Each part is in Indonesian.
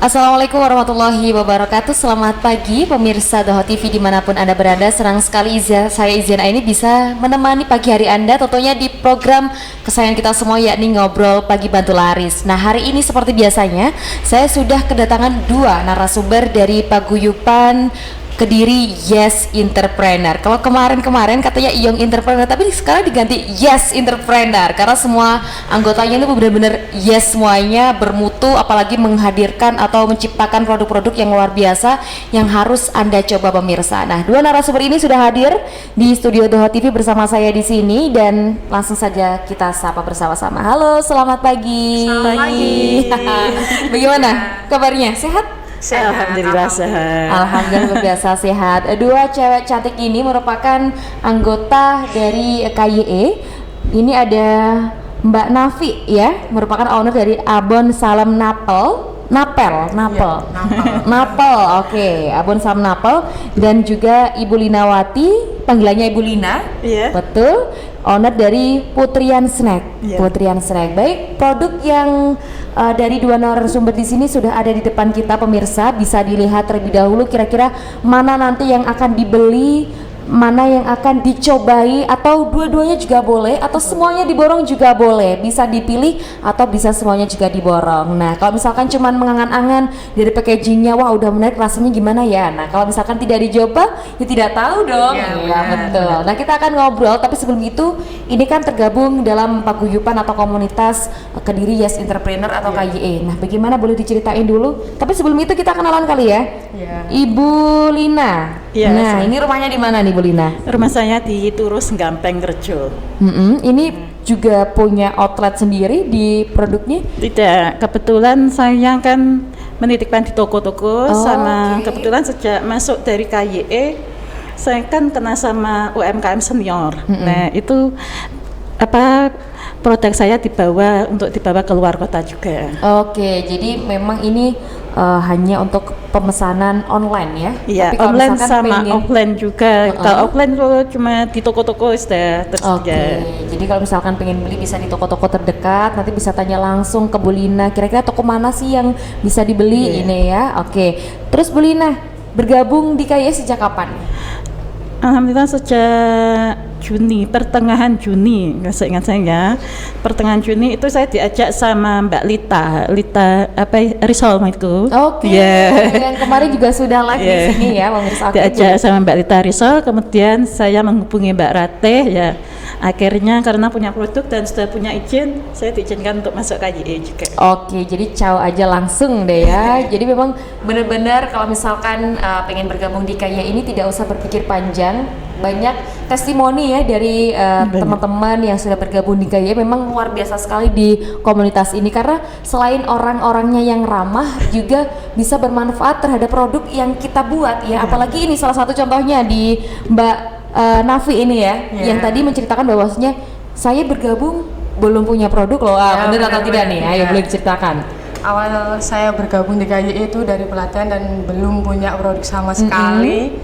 Assalamualaikum warahmatullahi wabarakatuh. Selamat pagi pemirsa Doho TV dimanapun Anda berada. Senang sekali saya Izin Aini bisa menemani pagi hari Anda tentunya di program kesayangan kita semua, yakni Ngobrol Pagi Bantu Laris. Nah, hari ini seperti biasanya saya sudah kedatangan dua narasumber dari paguyuban Kediri Yes Entrepreneur. Kalau kemarin katanya Young Entrepreneur, tapi sekarang diganti Yes Entrepreneur karena semua anggotanya itu benar-benar yes semuanya, bermutu, apalagi menghadirkan atau menciptakan produk-produk yang luar biasa yang harus Anda coba pemirsa. Nah, dua narasumber ini sudah hadir di studio Doho TV bersama saya di sini dan langsung saja kita sapa bersama-sama. Halo, selamat pagi. Selamat pagi. Bagaimana kabarnya? Sehat? Sehat, Alhamdulillah sehat. Alhamdulillah luar biasa sehat. Dua cewek cantik ini merupakan anggota dari KYE. Ini ada Mbak Nafi ya, merupakan owner dari Abon Salam Napel. Napel. Oke, Abon Salam Napel, dan juga Ibu Linawati, panggilannya Ibu Lina. Iya. Betul. Owner dari Putrian Snack. Iya. Putrian Snack. Baik, produk yang dari dua narasumber di sini sudah ada di depan kita pemirsa, bisa dilihat terlebih dahulu kira-kira mana nanti yang akan dibeli, mana yang akan dicobai, atau dua-duanya juga boleh, atau semuanya diborong juga boleh, bisa dipilih atau bisa semuanya juga diborong. Nah, kalau misalkan cuman mengangan-angan dari packagingnya, wah udah menarik, rasanya gimana ya? Nah, kalau misalkan tidak dicoba, ya tidak tahu dong. Ya, betul. Nah, kita akan ngobrol, tapi sebelum itu, ini kan tergabung dalam paguyuban atau komunitas Kediri Yes Entrepreneur atau KYE. Nah, bagaimana, boleh diceritain dulu? Tapi sebelum itu kita kenalan kali ya. Ibu Lina. Iya, Nah, ini rumahnya di mana nih, Bu Lina? Rumah saya di Turus Gampeng Rejo. Ini juga punya outlet sendiri di produknya? Tidak, kebetulan saya kan menitipkan di toko-toko sama oke. kebetulan sejak masuk dari KYE saya kan kena sama UMKM senior. Nah, itu produk saya untuk dibawa keluar kota juga. Oke, jadi memang ini hanya untuk pemesanan online ya? Iya, Tapi kalau online misalkan sama pengen- offline juga. Kalau offline tuh cuma di toko-toko sudah Oke, tersedia. jadi kalau misalkan pengen beli bisa di toko-toko terdekat, nanti bisa tanya langsung ke Bu Lina, kira-kira toko mana sih yang bisa dibeli ini ya? Oke, terus Bu Lina bergabung di KYE sejak kapan? Alhamdulillah sejak pertengahan Juni, nggak seingat saya, pertengahan Juni itu saya diajak sama Mbak Lita Risol itu. Oke, Yeah. yang kemarin juga sudah live di sini ya, pemirsa. Oke, Diajak sama Mbak Lita Risol, kemudian saya menghubungi Mbak Rateh ya. Akhirnya karena punya produk dan sudah punya izin, saya diizinkan untuk masuk KYE juga. Oke, jadi caw aja langsung deh ya. Jadi memang benar-benar kalau misalkan pengen bergabung di KYE ini tidak usah berpikir panjang. Banyak testimoni ya dari teman-teman yang sudah bergabung di KYE, memang luar biasa sekali di komunitas ini karena selain orang-orangnya yang ramah juga bisa bermanfaat terhadap produk yang kita buat ya. Apalagi ini salah satu contohnya di Mbak Nafi ini ya, yang tadi menceritakan bahwasanya saya bergabung belum punya produk loh. Benar atau tidak nih? Ayo boleh diceritakan. Awal saya bergabung di KYE itu dari pelatihan dan belum punya produk sama sekali.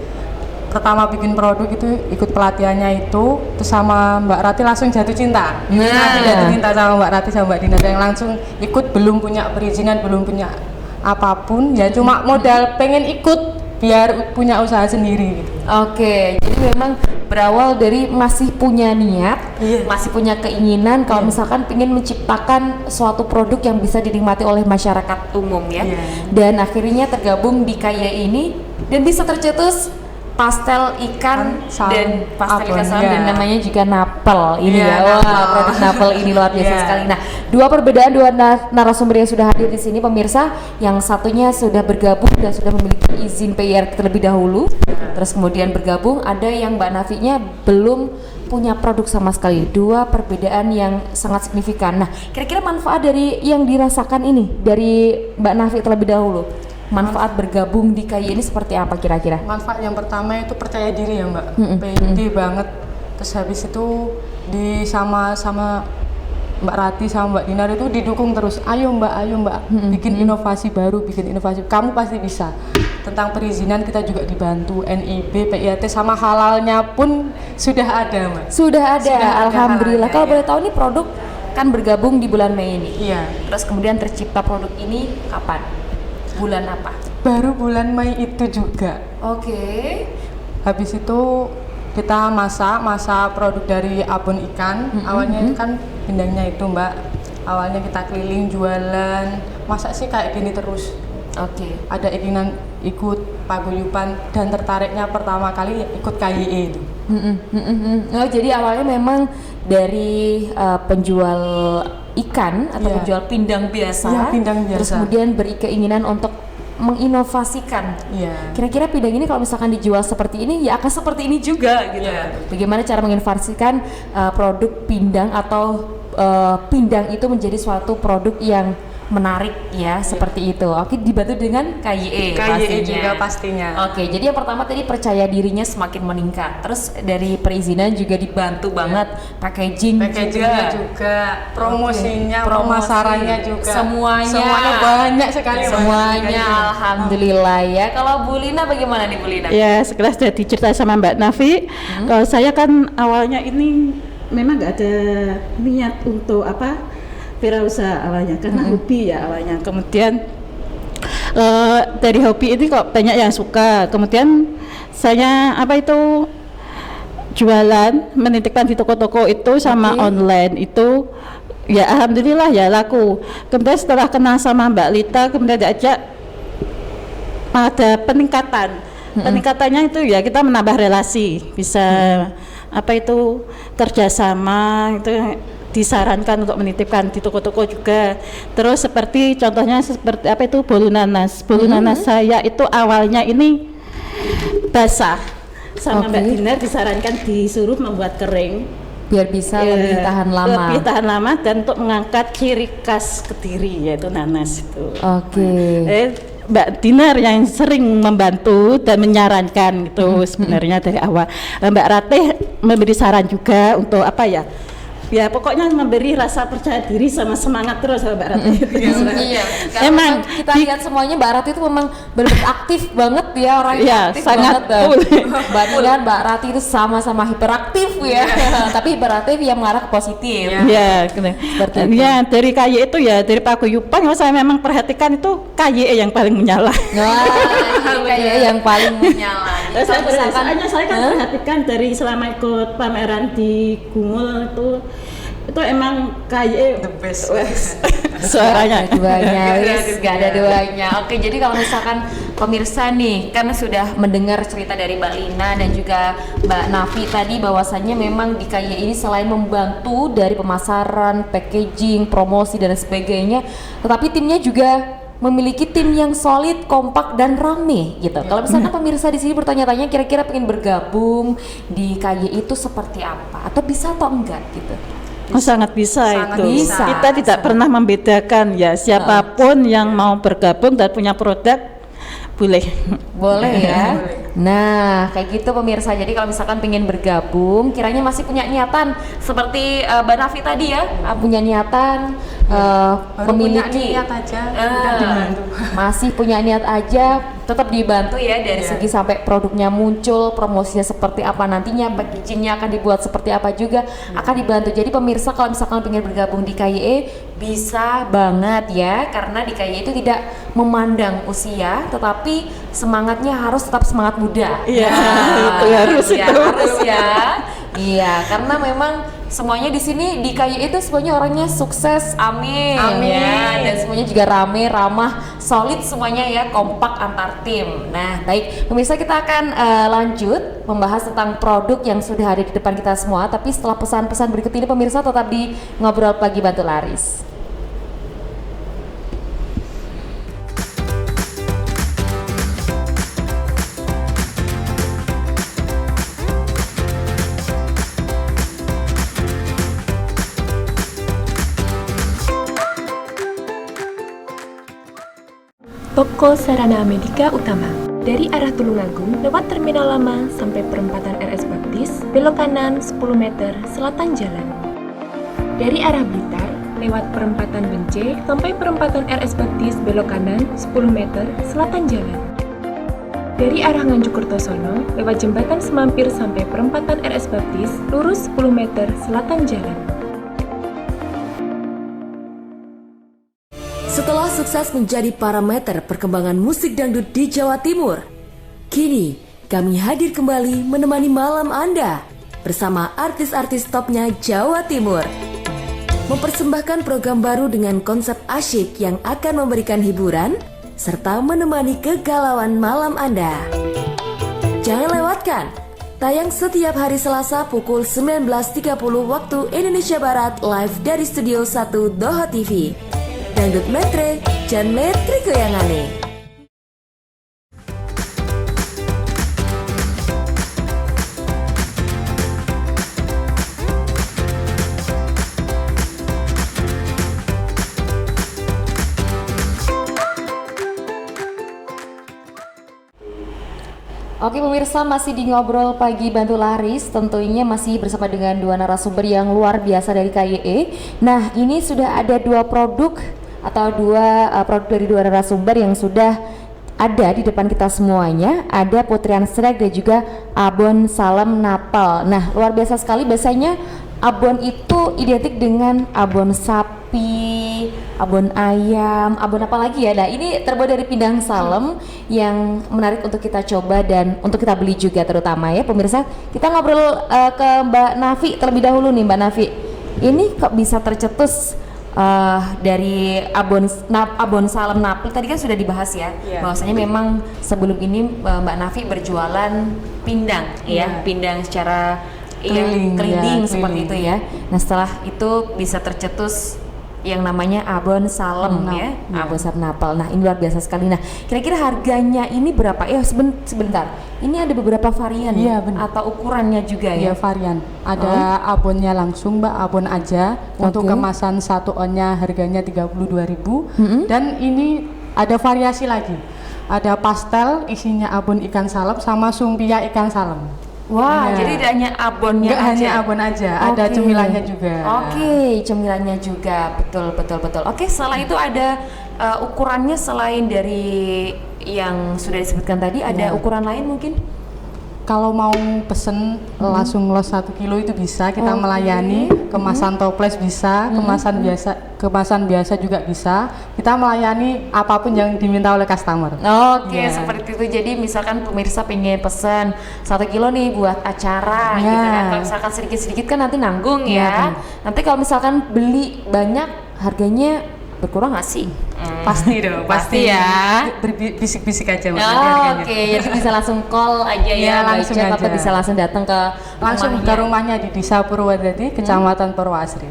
Pertama bikin produk itu ikut pelatihannya itu, terus sama Mbak Rati langsung jatuh cinta. Jatuh cinta sama Mbak Rati sama Mbak Dina, yang langsung ikut, belum punya perizinan, belum punya apapun, ya cuma modal pengen ikut biar punya usaha sendiri gitu. Oke, jadi memang berawal dari masih punya niat, masih punya keinginan kalau misalkan ingin menciptakan suatu produk yang bisa dinikmati oleh masyarakat umum ya. Dan akhirnya tergabung di KYE ini dan bisa tercetus pastel ikan dan pastel ikan salam, dan namanya juga napel ini ya. Wah, produk napel ini luar biasa sekali. Nah, dua perbedaan dua narasumber yang sudah hadir di sini pemirsa, yang satunya sudah bergabung dan sudah memiliki izin PR terlebih dahulu, terus kemudian bergabung, ada yang Mbak Nafinya belum punya produk sama sekali. Dua perbedaan yang sangat signifikan. Nah, kira-kira manfaat dari yang dirasakan ini dari Mbak Nafi terlebih dahulu, manfaat bergabung di KYE ini seperti apa kira-kira? Manfaat yang pertama itu percaya diri ya Mbak, pede banget. Terus habis itu sama Mbak Rati sama Mbak Dinar itu didukung terus. Ayo Mbak, bikin inovasi baru, kamu pasti bisa. Tentang perizinan kita juga dibantu, NIB, PIAT sama halalnya pun sudah ada Mbak. Sudah ada, alhamdulillah. Kalau boleh halalnya, tahu nih produk kan bergabung di bulan Mei ini. Iya. Terus kemudian tercipta produk ini kapan? bulan apa? Baru bulan Mei itu juga. Oke. Habis itu kita masak produk dari abon ikan. Awalnya itu kan pindangnya itu Mbak. Awalnya kita keliling jualan. Masa sih kayak gini terus? Oke. Ada keinginan ikut paguyuban dan tertariknya pertama kali ikut KYE itu. Oh, jadi awalnya memang dari penjual ikan atau Iya. penjual pindang biasa, Iya, pindang terus biasa. kemudian berkeinginan untuk menginovasikan. Iya. Kira-kira pindang ini kalau misalkan dijual seperti ini, ya akan seperti ini juga gitu. Iya. Bagaimana cara menginovasikan produk pindang atau pindang itu menjadi suatu produk yang menarik ya, seperti itu. Oke, dibantu dengan KYE KYE juga pastinya. Oke, jadi yang pertama tadi percaya dirinya semakin meningkat. Terus dari perizinan juga dibantu banget, Packagingnya juga, promosinya, Promosi, pemasarannya juga. semuanya banyak sekali. Mbak. Semuanya alhamdulillah ya. Kalau Bu Lina bagaimana nih Bu Lina? Ya, sekelas sudah diceritain sama Mbak Nafi. Kalau saya kan awalnya ini memang nggak ada niat untuk wirausaha awalnya, karena hobi ya awalnya. Kemudian dari hobi ini kok banyak yang suka. Kemudian saya jualan, menitipkan di toko-toko itu sama online itu. Ya alhamdulillah ya laku. Kemudian setelah kenal sama Mbak Lita, kemudian diajak ada peningkatan. Peningkatannya itu ya kita menambah relasi, bisa kerjasama itu disarankan untuk menitipkan di toko-toko juga. Terus contohnya seperti bolu nanas. Bolu nanas saya itu awalnya ini basah. Sama Mbak Dinar disarankan disuruh membuat kering Biar bisa lebih tahan lama. Lebih tahan lama dan untuk mengangkat ciri khas Kediri yaitu nanas itu. Oke. Mbak Dinar yang sering membantu dan menyarankan gitu sebenarnya dari awal. Mbak Ratih memberi saran juga untuk ya pokoknya memberi rasa percaya diri sama semangat terus Mbak Ratih. Iya, emang kita lihat semuanya Mbak Rati itu memang benar-benar aktif banget ya, orang yang Iya, aktif sangat banget. full. Mbak Dinar, Mbak Rati itu sama-sama hiperaktif ya, tapi hiperaktif yang mengarah ke positif. Ya, Seperti itu. ya dari KYE itu ya dari paguyuban saya memang perhatikan itu KYE yang paling menyala. Wah, ini kayak yang paling menyala. Soalnya saya kan perhatikan dari selama ikut pameran di Gumul itu emang KYE The best. suaranya. Gak ada duanya. Oke, jadi kalau misalkan pemirsa nih, karena sudah mendengar cerita dari Mbak Lina dan juga Mbak Nafi tadi bahwasannya memang di KYE ini selain membantu dari pemasaran, packaging, promosi dan sebagainya, tetapi timnya juga memiliki tim yang solid, kompak dan rame gitu. Kalau misalkan pemirsa di sini bertanya-tanya kira-kira pengen bergabung di KYE itu seperti apa atau bisa atau enggak gitu. Sangat bisa Sangat itu. bisa. Kita tidak pernah membedakan ya siapapun yang mau bergabung dan punya produk boleh. Boleh ya. Nah, kayak gitu pemirsa. Jadi kalau misalkan pengen bergabung, kiranya masih punya niatan seperti Mbak Nafi tadi ya, punya niatan memiliki niat aja, udah dibantu. masih punya niat aja, tetap dibantu ya dari segi sampai produknya muncul, promosinya seperti apa nantinya, packagingnya akan dibuat seperti apa juga akan dibantu. Jadi pemirsa kalau misalkan pengen bergabung di KYE bisa banget ya, karena di KYE itu tidak memandang usia, tetapi semangatnya harus tetap semangat muda. Iya, itu harus ya, itu. harus ya. Iya, karena memang semuanya di sini di KYE itu semuanya orangnya sukses, amin. Amin. Ya, dan semuanya juga rame, ramah, solid semuanya ya, kompak antar tim. Nah, baik, pemirsa kita akan lanjut membahas tentang produk yang sudah ada di depan kita semua. Tapi setelah pesan-pesan berikut ini pemirsa tetap di Ngobrol Pagi Bantu Laris. Toko Sarana Medika Utama. Dari arah Tulungagung, lewat Terminal Lama sampai perempatan RS Baptis, belok kanan 10 meter selatan jalan. Dari arah Blitar, lewat perempatan Bence sampai perempatan RS Baptis, belok kanan 10 meter selatan jalan. Dari arah Nganjuk Kertosono, lewat jembatan Semampir sampai perempatan RS Baptis, lurus 10 meter selatan jalan. Setelah sukses menjadi parameter perkembangan musik dangdut di Jawa Timur, kini kami hadir kembali menemani malam Anda bersama artis-artis topnya Jawa Timur. Mempersembahkan program baru dengan konsep asyik yang akan memberikan hiburan serta menemani kegalauan malam Anda. Jangan lewatkan, tayang setiap hari Selasa pukul 19.30 waktu Indonesia Barat live dari Studio 1 Doha TV. Dangdut Metre, Jan Metri Goyangane. Oke pemirsa, masih di Ngobrol Pagi Bantu Laris, tentunya masih bersama dengan dua narasumber yang luar biasa dari KYE. Nah, ini sudah ada dua produk atau produk dari dua narasumber yang sudah ada di depan kita semuanya. Ada Putrian Snack dan juga Abon Salam Napal. Nah, luar biasa sekali. Biasanya abon itu identik dengan abon sapi, abon ayam, abon apa lagi ya? Nah, ini terbuat dari pindang salem yang menarik untuk kita coba dan untuk kita beli juga terutama ya pemirsa. Kita ngobrol ke Mbak Nafi terlebih dahulu nih Mbak Nafi. Ini kok bisa tercetus dari abon salam napil tadi kan sudah dibahas ya, bahwasanya memang sebelum ini Mbak Nafi berjualan pindang ya, pindang secara keliling seperti itu ya. Nah setelah itu bisa tercetus yang namanya abon salem ya, abon salam napal. Nah ini luar biasa sekali. Nah kira-kira harganya ini berapa? Sebentar, ini ada beberapa varian atau ukurannya juga ya? Iya varian, ada abonnya langsung Mbak, abon aja. Untuk kemasan 1 onnya harganya 32.000. Dan ini ada variasi lagi, ada pastel isinya abon ikan salem sama sumpia ikan salem. Wah, jadi tidak hanya abonnya aja. Hanya abon aja, ada cemilannya juga. Cemilannya juga, betul. Oke, setelah itu ada ukurannya selain dari yang sudah disebutkan tadi, ada ukuran lain mungkin? Kalau mau pesen langsung los 1 kilo itu bisa, kita melayani. Kemasan toples bisa, kemasan biasa juga bisa. Kita melayani apapun yang diminta oleh customer. Seperti itu. Jadi misalkan pemirsa pengen pesen 1 kilo nih buat acara gitu kan. Kalau misalkan sedikit-sedikit kan nanti nanggung ya. Nanti kalau misalkan beli banyak harganya berkurang nggak sih? Pasti dong, pasti ya. Berbisik-bisik aja harganya. Jadi bisa langsung call aja ya, langsung aja. atau bisa langsung datang ke rumahnya di Desa Purwodadi, Kecamatan Purwasri.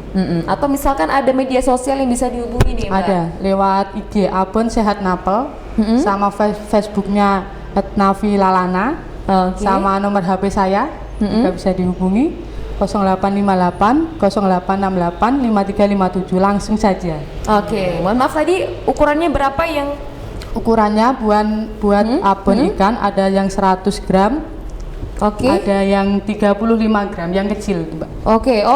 Atau misalkan ada media sosial yang bisa dihubungi nih Mbak? Ada, lewat IG Abon Sehat Napel, sama Facebooknya @navilalana, sama nomor HP saya juga bisa dihubungi 0858 0868 5357, langsung saja. Mohon maaf tadi ukurannya berapa yang? Ukurannya buat abon ikan ada yang 100 gram, ada yang 35 gram, yang kecil Mbak.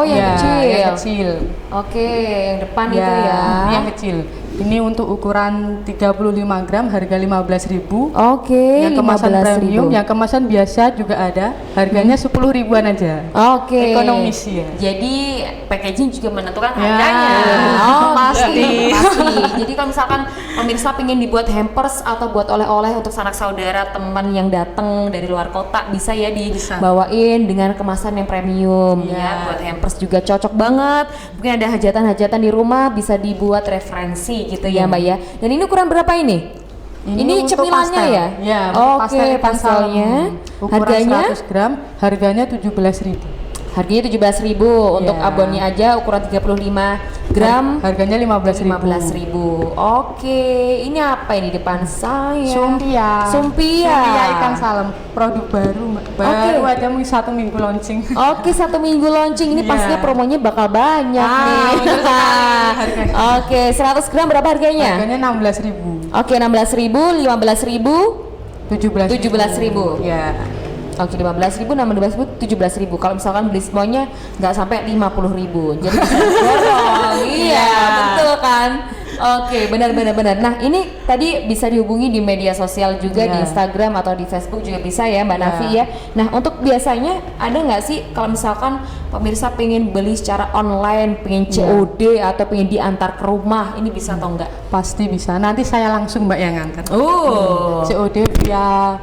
Yang kecil. Yang depan itu ya. Yang kecil. Ini untuk ukuran 35 gram harga 15.000. Yang kemasan premium, yang kemasan biasa juga ada. Harganya 10 ribuan aja. Ekonomis ya. Jadi packaging juga menentukan harganya. Pasti. Jadi kalau misalkan pemirsa pengen dibuat hampers atau buat oleh-oleh untuk sanak saudara, teman yang datang dari luar kota, bisa ya dibawain dengan kemasan yang premium ya. Buat hampers juga cocok banget. Mungkin ada hajatan-hajatan di rumah bisa dibuat referensi gitu ya Mbak ya. Dan ini ukuran berapa ini? Ini cemilannya pastel. Ya? Pastelnya. Harganya 100 gram, harganya 17.000. Harganya 17.000 untuk abonnya aja ukuran 35 gram. Harganya 15.000. Ini apa ini depan saya? Sumpia ikan salem, produk baru. Baru aja 1 minggu launching. 1 minggu launching. Ini pastinya promonya bakal banyak nih. 100 gram berapa harganya? Harganya 16.000. 16.000, 15.000, 17.000. Ya. 15.000, 16.000, 17.000. Kalau misalkan beli semuanya nggak sampai 50.000, jadi bisa borong. Iya, betul kan? Oke, benar. Nah, ini tadi bisa dihubungi di media sosial juga di Instagram atau di Facebook juga bisa ya, Mbak Nafi ya. Nah, untuk biasanya ada nggak sih kalau misalkan pemirsa pengen beli secara online, pengen COD atau pengen diantar ke rumah, ini bisa atau enggak? Pasti bisa. Nanti saya langsung Mbak yang nganter. COD via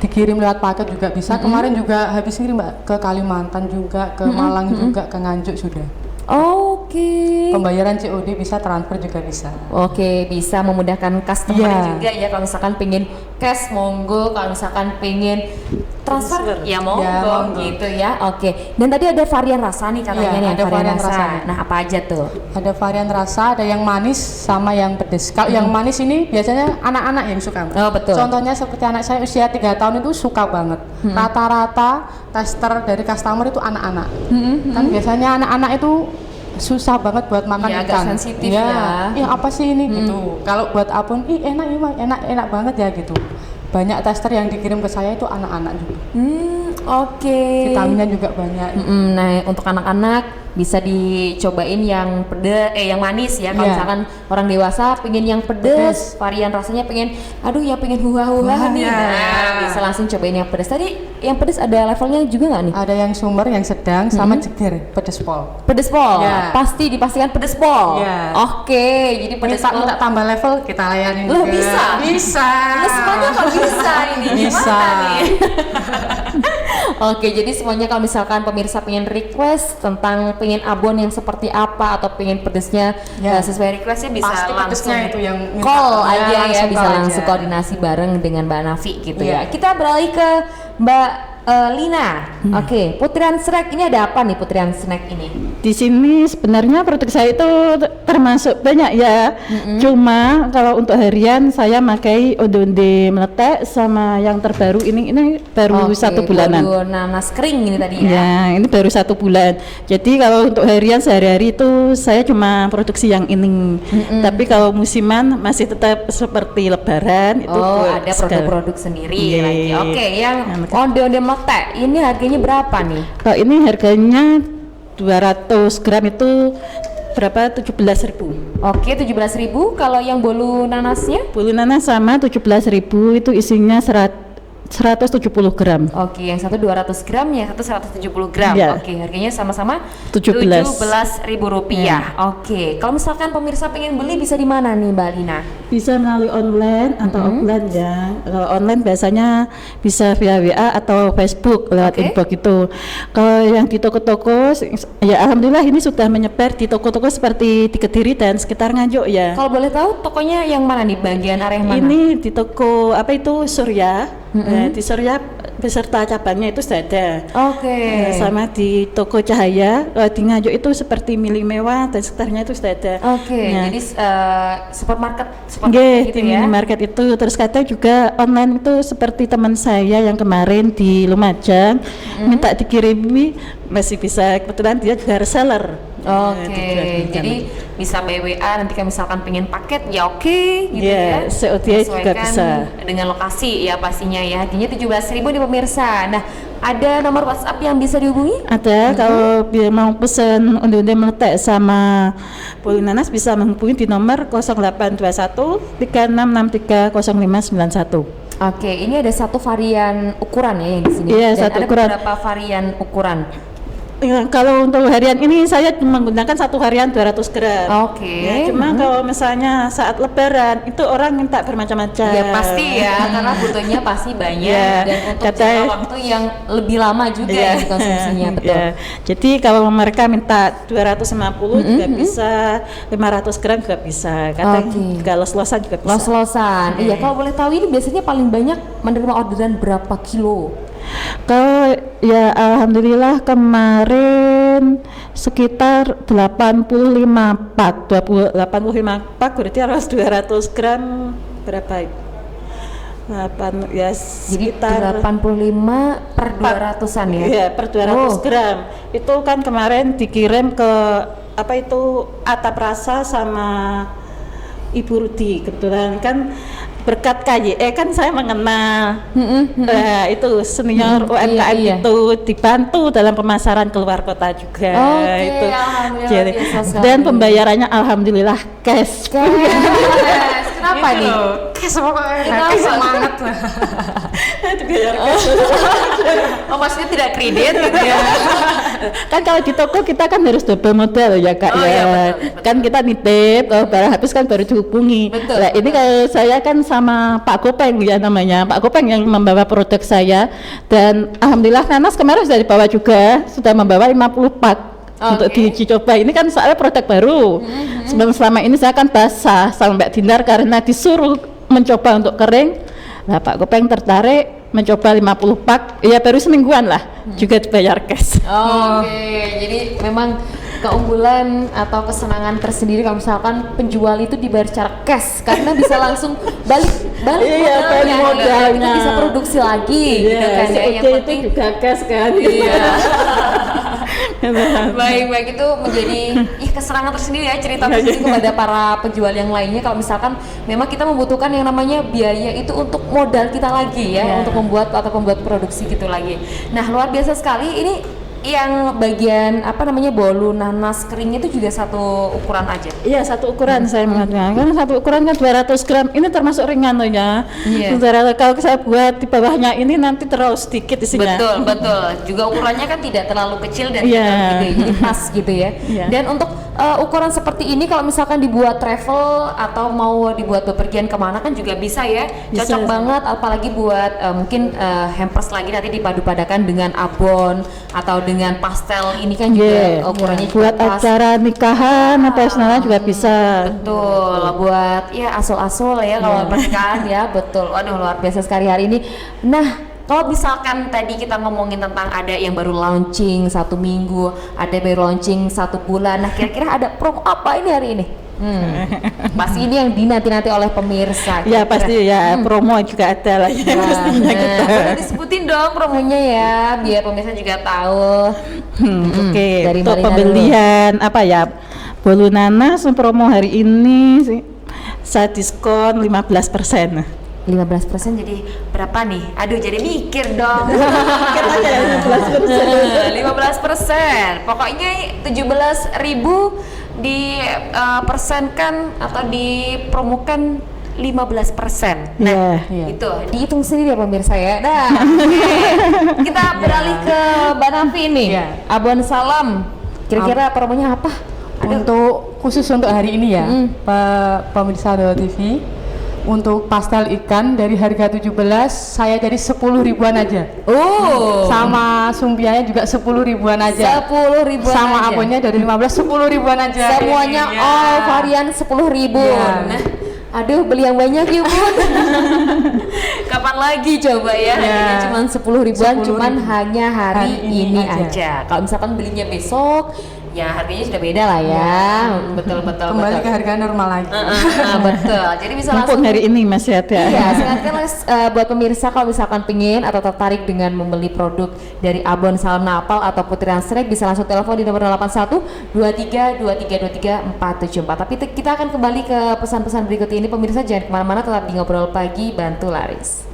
dikirim lewat paket juga bisa. Kemarin juga habis ngirim Mbak ke Kalimantan juga, ke Malang juga, ke Nganjuk sudah. Oke. Pembayaran COD bisa, transfer juga bisa. Oke, bisa memudahkan customer juga ya. Kalau misalkan pengen cash monggo, kalau misalkan pengen transfer ya monggo gitu ya. Oke. Dan tadi ada varian rasa nih katanya nih, ada varian rasa. Nah, apa aja tuh? Ada varian rasa, ada yang manis sama yang pedes. Kalau yang manis ini biasanya anak-anak yang suka. Oh, betul. Contohnya seperti anak saya usia 3 tahun itu suka banget. Rata-rata tester dari customer itu anak-anak. Kan biasanya anak-anak itu susah banget buat makan ya, ikan. agak sensitif ya. Iya, apa sih ini gitu. Kalau buat apun, enak ya, enak banget ya gitu. Banyak tester yang dikirim ke saya itu anak-anak juga. Oke. Vitaminnya juga banyak. Nah, untuk anak-anak bisa dicobain yang yang manis ya. Kalau misalkan orang dewasa pengen yang pedes, varian rasanya pengen pengen huha-huha nih. Nah, bisa langsung cobain yang pedes. Tadi yang pedes ada levelnya juga nggak nih? Ada yang sumber, yang sedang, sama jeger, pedes pol. Pedes pol. Ya. Pasti dipastikan pedes pol. Ya. Oke, jadi pedes pol. Minta tambah level, kita layanin Loh, juga. bisa. Loh, semuanya kok bisa ini. Bisa. Gimana nih? Oke, jadi semuanya kalau misalkan pemirsa pengen request tentang pengen abon yang seperti apa atau pengen pedesnya sesuai requestnya bisa pasti langsung pedesnya itu yang minta. call aja ya, bisa call langsung aja. koordinasi bareng dengan Mbak Nafi gitu ya. Kita beralih ke Mbak Lina. Oke, Putrian Snack ini ada apa nih Putrian Snack ini? Di sini sebenarnya produk saya itu termasuk banyak ya. Cuma kalau untuk harian saya pakai onde-onde meletek sama yang terbaru ini baru 1 bulanan. Nanas kering ini tadi ya. Ya, ini baru 1 bulan. Jadi kalau untuk harian sehari-hari itu saya cuma produksi yang ini. Tapi kalau musiman masih tetap seperti Lebaran itu ada produk-produk sendiri lagi. Oke, yang Yang onde-onde meletek ini harganya berapa nih? Kalau ini harganya 200 gram itu berapa? 17.000. Oke, 17.000. Kalau yang bolu nanasnya? Bolu nanas sama 17.000 itu isinya 170 gram. Oke, yang satu 200 gram, yang satu 170 gram. Ya. Oke, harganya sama-sama 17. Rp17.000. Oke, kalau misalkan pemirsa pengen beli bisa di mana nih Mbak Lina? Bisa melalui online atau offline ya. Kalau online biasanya bisa via WA atau Facebook lewat inbox itu. Kalau yang di toko-toko ya alhamdulillah ini sudah menyebar di toko-toko seperti di Kediri dan sekitar Nganjuk ya. Kalau boleh tahu tokonya yang mana nih, bagian area mana? Ini di toko apa itu Surya. Nah, di Surya beserta cabangnya itu sudah ada. Oke. Sama di toko Cahaya di Nganjuk itu seperti Mili Mewah dan sekitarnya itu sudah ada. Oke, Nah, jadi supermarket Nggih, gitu di ya. minimarket itu. Terus kadang juga online itu seperti teman saya yang kemarin di Lumajang minta dikirimi, masih bisa, kebetulan dia juga reseller. Oke, jadi bisa BWA nanti kalau misalkan pengen paket ya oke gitu ya. COD juga Sesuaikan bisa. dengan lokasi ya pastinya ya. Harganya 17.000 nih pemirsa. Nah, ada nomor WhatsApp yang bisa dihubungi? Ada, kalau mau pesen onde-onde meletek sama bolu nanas bisa menghubungi di nomor 0821 3663 0591. Oke, ini ada satu varian ukuran ya yang di sini. Iya, Dan satu ada ukuran. beberapa varian ukuran. Ya, kalau untuk harian ini saya menggunakan satu harian 200 gram. Oke. Ya, cuma kalau misalnya saat Lebaran itu orang minta bermacam-macam. Ya pasti ya, karena butuhnya pasti banyak Ya, dan untuk katanya- jangka waktu yang lebih lama juga Ya, ya dikonsumsinya, betul. ya. Jadi kalau mereka minta 250 juga bisa, 500 gram juga bisa. Kadang Oke. juga los-losan juga bisa. Los-losan. Iya, kalau boleh tahu ini biasanya paling banyak menerima orderan berapa kilo? Kalau ya alhamdulillah kemarin sekitar 85 pak, 85 pak berarti harus 200 gram berapa? 8 ya Jadi sekitar 85 per 200-an ya? Iya, per 200 Oh. gram. Itu kan kemarin dikirim ke apa itu Atap Rasa sama Ibu Rudi. Kebetulan kan berkat KYE kan saya mengenal itu senior UMKM iya. itu dibantu dalam pemasaran keluar kota juga. Oke, Itu alhamdulillah, jadi, biasa sekali. dan pembayarannya alhamdulillah cash. Guys, kenapa nih? Kayak pokoknya Kenapa? kayak semangat lah. Dibayar cash. Oh, maksudnya tidak kredit gitu ya? Kan kalau di toko kita kan harus double modal ya Kak Oh, ya. iya, betul. Kan kita nitip, kalau barang habis kan baru dihubungi. Betul, Nah, ini kalau saya kan sama Pak Kopeng ya namanya. Pak Kopeng yang membawa produk saya, dan alhamdulillah nanas kemarin sudah dibawa juga, sudah membawa 50 pak untuk diuji coba. Ini kan soalnya produk baru. Selama ini saya kan basah sama Mbak Dinar karena disuruh mencoba untuk kering. Nah, Pak Kopeng tertarik mencoba 50 pak, ya baru semingguan lah, juga dibayar cash. Oke, jadi memang keunggulan atau kesenangan tersendiri kalau misalkan penjual itu dibayar secara cash karena bisa langsung balik Iya, balik modalnya. kita bisa produksi lagi gitu kan ya, yang itu penting juga cash kan. iya. Baik itu menjadi kesenangan tersendiri ya, cerita tersendiri kepada para penjual yang lainnya kalau misalkan memang kita membutuhkan yang namanya biaya itu untuk modal kita lagi ya, untuk membuat produksi gitu lagi. Nah, luar biasa sekali ini. Yang bagian bolu nanas keringnya itu juga satu ukuran aja. Iya, satu ukuran saya mengatakan. Karena satu ukuran kan 200 gram. Ini termasuk ringan loh ya. Iya. Kalau saya buat di bawahnya ini nanti terlalu sedikit isinya. Betul. Juga ukurannya kan tidak terlalu kecil dan Iya. tidak gede, jadi pas gitu ya. Iya. Dan untuk ukuran seperti ini kalau misalkan dibuat travel atau mau dibuat bepergian kemana kan juga bisa ya. Cocok Bisa. banget, apalagi buat mungkin hampers lagi nanti dipadu-padakan dengan abon atau dengan pastel ini kan juga ukurannya juga buat pas. acara nikahan atau senalan juga bisa. Betul, buat ya asol-asol ya kalau pernikahan ya, betul. Waduh, luar biasa sekali hari ini. Nah, kalau misalkan tadi kita ngomongin tentang ada yang baru launching 1 minggu, ada baru launching 1 bulan. Nah, kira-kira ada promo apa ini hari ini? Pasti ini yang dinanti-nanti oleh pemirsa. Ya pasti ya, promo juga ada lah ya, pastinya kita. Boleh disebutin dong promonya ya, biar pemirsa juga tahu. Oke, Dari untuk Marina pembelian apa ya, bolu nanas promo hari ini sih, saya diskon 15%. 15% jadi berapa nih? Aduh, jadi mikir dong. Mikir aja ya, 15%. Pokoknya 17.000 dipersenkan atau dipromokan 15%. Nah, itu dihitung sendiri ya pemirsa ya. Nah, kita beralih ke Mbak Nafi nih. Abon Salam. Kira-kira promonya apa? Untuk khusus untuk hari ini ya, pemirsa Doa TV, untuk pastel ikan dari harga 17 saya jadi 10 ribuan aja. Oh. Sama sumpianya juga 10 ribuan aja. 10 ribuan Sama aja. abonnya dari 15 10 ribuan aja. Semuanya all varian 10.000. Nah, aduh, beli yang banyak yuk Bun. Kapan lagi coba ya? Harganya cuma 10 ribuan, cuman hanya hari ini aja. Kalau misalkan belinya besok, ya harganya sudah beda lah ya. Betul. Kembali ke harga normal lagi. Betul. Jadi bisa mumpung langsung. hari ini masih ada. Iya, silakan buat pemirsa kalau misalkan pengin atau tertarik dengan membeli produk dari Abon Salam Napal atau Putri Ansrek, bisa langsung telepon di nomor 81 23 23 23 474. Tapi kita akan kembali ke pesan-pesan berikut ini. Pemirsa jangan kemana-mana, tetap di Ngobrol Pagi Bantu Laris.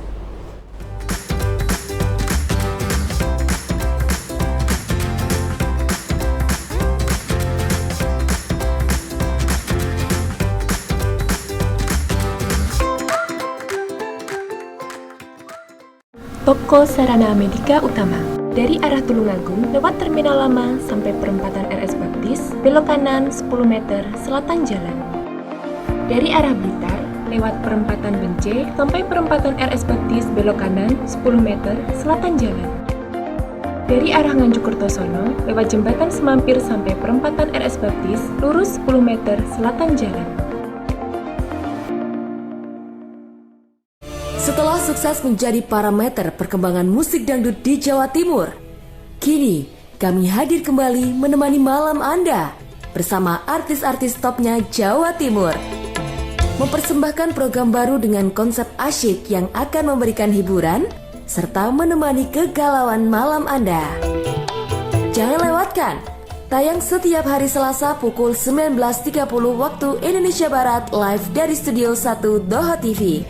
Toko Sarana Medika Utama. Dari arah Tulungagung lewat Terminal Lama sampai perempatan RS Baptis, belok kanan 10 meter selatan jalan. Dari arah Blitar lewat perempatan Bence sampai perempatan RS Baptis, belok kanan 10 meter selatan jalan. Dari arah Nganjuk Kertosono lewat jembatan Semampir sampai perempatan RS Baptis, lurus 10 meter selatan jalan. Setelah sukses menjadi parameter perkembangan musik dangdut di Jawa Timur, kini kami hadir kembali menemani malam Anda bersama artis-artis topnya Jawa Timur. Mempersembahkan program baru dengan konsep asyik yang akan memberikan hiburan serta menemani kegalauan malam Anda. Jangan lewatkan, tayang setiap hari Selasa pukul 19.30 waktu Indonesia Barat live dari Studio 1 Doha TV.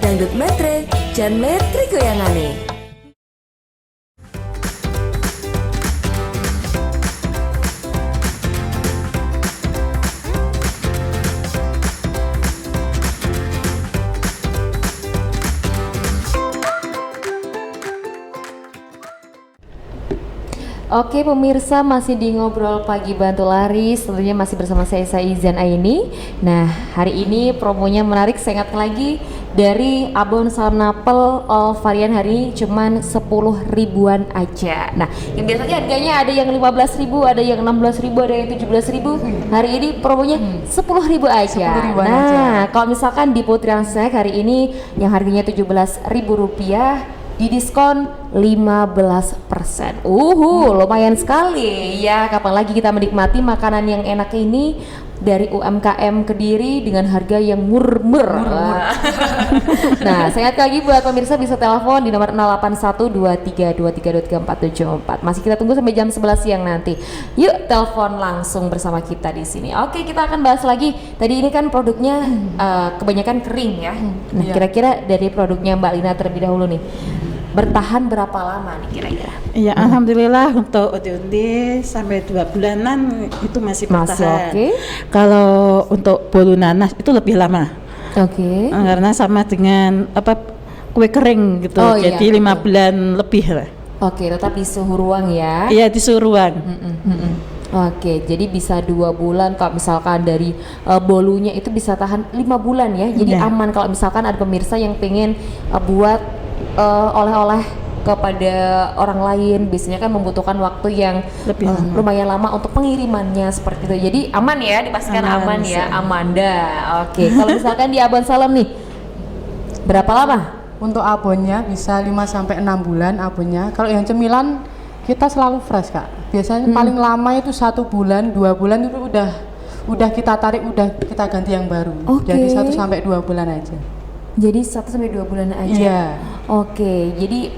dangdut metre, jan metri goyangane. Oke pemirsa, masih di Ngobrol Pagi Bantu Laris, tentunya masih bersama saya Izan Aini. Nah, hari ini promonya menarik, saya ingatkan lagi dari abon salam napel all varian hari ini cuman 10 ribuan aja. Nah, yang biasanya harganya ada yang 15 ribu, ada yang 16 ribu, ada yang 17 ribu. Hari ini promonya 10 ribu aja. 10 ribuan Nah, aja. kalau misalkan di Putrian Snack hari ini yang harganya 17 ribu rupiah, didiskon 15%. Lumayan sekali ya. Kapan lagi kita menikmati makanan yang enak ini dari UMKM Kediri dengan harga yang murmur. Nah, saya ingat lagi buat pemirsa bisa telepon di nomor 081232323474. Masih kita tunggu sampai jam 11 siang nanti. Yuk telepon langsung bersama kita di sini. Oke, kita akan bahas lagi. Tadi ini kan produknya kebanyakan kering ya. Nah, kira-kira dari produknya Mbak Lina terlebih dahulu nih, bertahan berapa lama nih kira-kira? Ya, alhamdulillah untuk undi sampai 2 bulanan itu masih bertahan. oke. Kalau untuk bolu nanas itu lebih lama. Oke. Karena sama dengan kue kering gitu. Oh, iya, jadi 5 betul. bulan lebih lah. Oke, tetap di suhu ruang ya. Iya, di suhu ruang. Oke, jadi bisa 2 bulan. Kalau misalkan dari bolunya itu bisa tahan 5 bulan ya. Jadi Iya. aman kalau misalkan ada pemirsa yang pengen buat oleh-oleh kepada orang lain, biasanya kan membutuhkan waktu yang Lebih lama. lumayan lama untuk pengirimannya seperti itu. Jadi aman ya, dipastikan aman ya, Amanda. Oke, kalau misalkan di Abon Salam nih, berapa lama? Untuk abonnya bisa 5 sampai 6 bulan abonnya. Kalau yang cemilan kita selalu fresh, Kak. Biasanya paling lama itu 1 bulan, 2 bulan itu udah kita tarik, udah kita ganti yang baru. Oke. Jadi 1 sampai 2 bulan aja. Jadi 1 sampai 2 bulan aja. Iya. Oke, jadi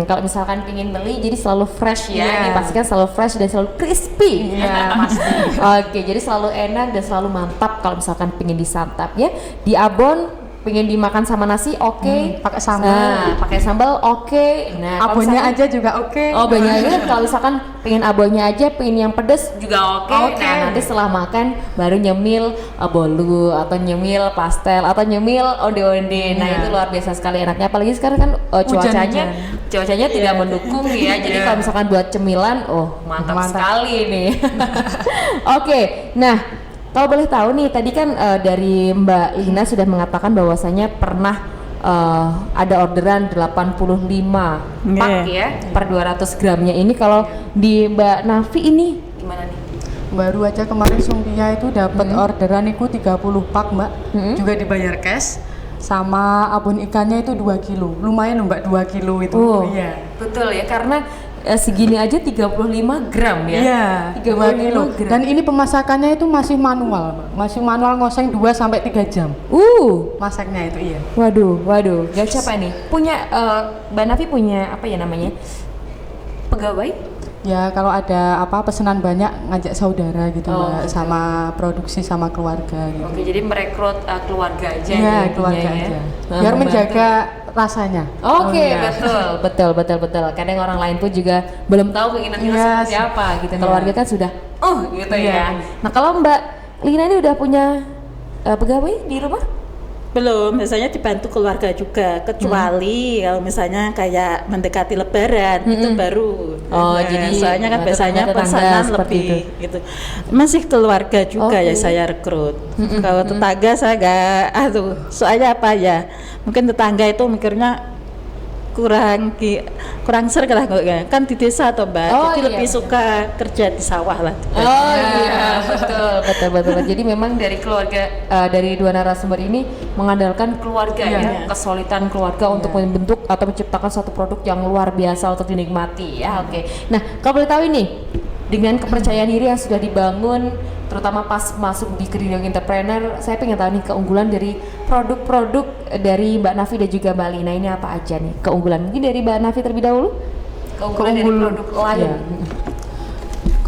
kalau misalkan pengen beli, jadi selalu fresh ya. Iya. Dipastikan selalu fresh dan selalu crispy. Iya, pasti. Oke, jadi selalu enak dan selalu mantap kalau misalkan pengen disantap ya. Di Abon pengen dimakan sama nasi, oke. pakai sambal. Nah, pakai sambal, oke. Nah, kalau Abonnya misalkan- aja juga oke. Oh, banyak aja. Kalau misalkan pengen abonnya aja, pengen yang pedes juga oke. Oke. Nah, nanti setelah makan baru nyemil bolu atau nyemil pastel atau nyemil onde-onde. Nah, Iya. itu luar biasa sekali enaknya. Apalagi sekarang kan cuacanya tidak mendukung ya. Jadi kalau misalkan buat cemilan, mantap Mantap. sekali nih. Oke. Nah, kalau boleh tahu nih, tadi kan dari Mbak Lina sudah mengatakan bahwasanya pernah ada orderan 85 pak ya per 200 gramnya ini. Kalau di Mbak Nafi ini gimana nih? Baru aja kemarin Sumpia itu dapat orderan itu 30 pak, Mbak. Juga dibayar cash. Sama abon ikannya itu 2 kilo. Lumayan loh, Mbak, 2 kilo itu. Iya. Betul ya, karena segini aja 35 gram ya. Iya, 35 2 kilo. gram. Dan ini pemasakannya itu masih manual, Mbak. Masih manual, ngoseng 2 sampai 3 jam. Masaknya itu, iya. Waduh, gak capek nih. Punya Mbak Nafi punya apa ya namanya? Pegawai? Ya, kalau ada pesanan banyak ngajak saudara gitu, Oh, Mbak, gitu. sama produksi sama keluarga gitu. Oke, jadi merekrut keluarga aja Iya, ya, keluarga intinya ya. aja. Nah, Biar membantu. menjaga rasanya. Oke, iya. betul. Kadang orang lain pun juga belum tahu keinginan kita Iya, seperti apa gitu. iya. Keluarga kan sudah, gitu Iya. ya. Nah, kalau Mbak Lina ini udah punya pegawai di rumah? Belum, biasanya dibantu keluarga juga, kecuali kalau misalnya kayak mendekati lebaran itu baru. Oh, Nah, jadi soalnya kan biasanya tetangga-tetangga pesanan seperti lebih gitu. Masih keluarga juga Oke. ya saya rekrut. Kalau tetangga saya nggak, soalnya apa ya? Mungkin tetangga itu mikirnya kurang ser kan di desa atau Mbak, Oh, jadi iya, lebih betul. suka kerja di sawah lah. Oh iya, betul. Jadi memang dari keluarga dari dua narasumber ini mengandalkan keluarga ya, kesulitan keluarga untuk membentuk atau menciptakan suatu produk yang luar biasa untuk dinikmati ya. Oke. Nah, kalau boleh tahu ini dengan kepercayaan diri yang sudah dibangun, terutama pas masuk di Kediri Young Entrepreneur, saya pengen tahu nih keunggulan dari produk-produk dari Mbak Nafi dan juga Mbak Lina ini apa aja nih keunggulan? Mungkin dari Mbak Nafi terlebih dahulu. Keunggulan dari produk lain.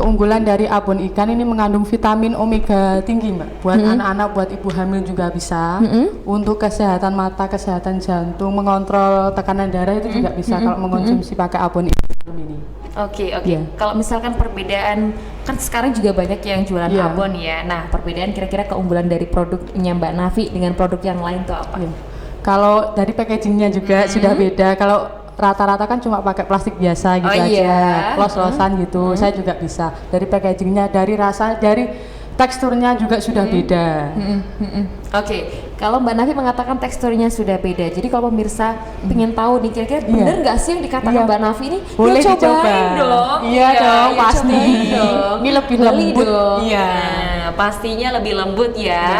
keunggulan dari abon ikan ini mengandung vitamin omega tinggi, Mbak. Buat anak-anak, buat ibu hamil juga bisa. Untuk kesehatan mata, kesehatan jantung, mengontrol tekanan darah itu juga bisa kalau mengkonsumsi pakai abon ikan ini. Oke. Iya. Kalau misalkan perbedaan, kan sekarang juga banyak yang jualan Iya. abon ya. Nah, perbedaan kira-kira keunggulan dari produknya Mbak Nafi dengan produk yang lain tuh apa? Iya. Kalau dari packagingnya juga sudah beda. Kalau rata-rata kan cuma pakai plastik biasa gitu Oh, aja, iya. los-losan gitu. Saya juga bisa. Dari packagingnya, dari rasa, dari teksturnya juga sudah beda. Oke, kalau Mbak Nafi mengatakan teksturnya sudah beda, jadi kalau pemirsa pengen tahu nih kira-kira bener nggak sih yang dikatakan Iya. Mbak Nafi ini? Boleh Ya, cobain dicoba. dong. Iya dong, ya, pasti. cobain dong. Ini lebih Beli lembut. dong. Iya. Nah, pastinya lebih lembut ya. Iya.